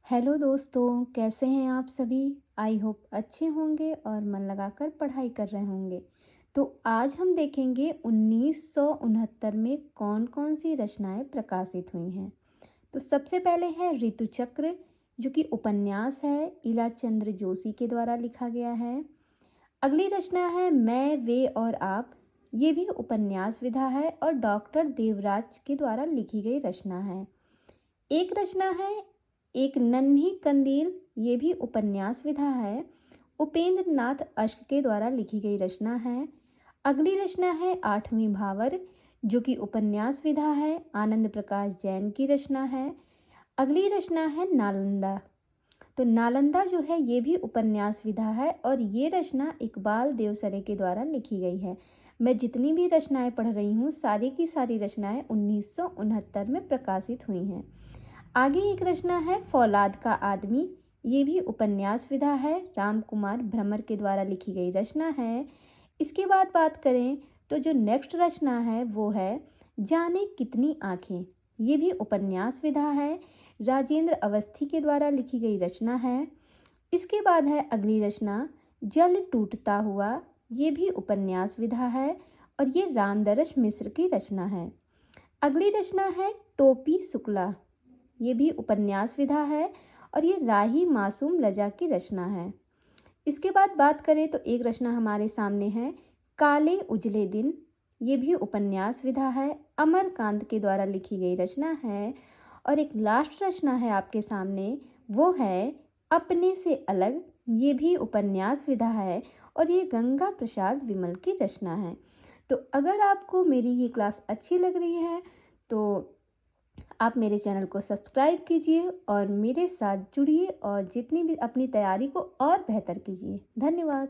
Hello दोस्तों, कैसे हैं आप सभी। आई होप अच्छे होंगे और मन लगाकर पढ़ाई कर रहे होंगे। तो आज हम देखेंगे 1969 में कौन कौन सी रचनाएं प्रकाशित हुई हैं। तो सबसे पहले है ऋतु चक्र, जो कि उपन्यास है, ईला चंद्र जोशी के द्वारा लिखा गया है। अगली रचना है मैं वे और आप, ये भी उपन्यास विधा है और डॉक्टर देवराज के द्वारा लिखी गई रचना है। एक रचना है एक नन्ही कंदील, ये भी उपन्यास विधा है, उपेंद्र नाथ अश्क के द्वारा लिखी गई रचना है। अगली रचना है आठवीं भावर, जो कि उपन्यास विधा है, आनंद प्रकाश जैन की रचना है। अगली रचना है नालंदा। तो नालंदा जो है ये भी उपन्यास विधा है और ये रचना इकबाल देवसरे के द्वारा लिखी गई है। मैं जितनी भी रचनाएं पढ़ रही हूँ सारी की सारी रचनाएं 1969 में प्रकाशित हुई हैं। आगे एक रचना है फौलाद का आदमी, ये भी उपन्यास विधा है, राम कुमार भ्रमर के द्वारा लिखी गई रचना है। इसके बाद बात करें तो जो नेक्स्ट रचना है वो है जाने कितनी आँखें, ये भी उपन्यास विधा है, राजेंद्र अवस्थी के द्वारा लिखी गई रचना है। इसके बाद है अगली रचना जल टूटता हुआ, ये भी उपन्यास विधा है और ये रामदरस मिश्र की रचना है। अगली रचना है टोपी शुक्ला, ये भी उपन्यास विधा है और ये राही मासूम लजा की रचना है। इसके बाद बात करें तो एक रचना हमारे सामने है काले उजले दिन, ये भी उपन्यास विधा है, अमरकांत के द्वारा लिखी गई रचना है। और एक लास्ट रचना है आपके सामने, वो है अपने से अलग, ये भी उपन्यास विधा है और ये गंगा प्रसाद विमल की रचना है। तो अगर आपको मेरी ये क्लास अच्छी लग रही है तो आप मेरे चैनल को सब्सक्राइब कीजिए और मेरे साथ जुड़िए और जितनी भी अपनी तैयारी को और बेहतर कीजिए। धन्यवाद।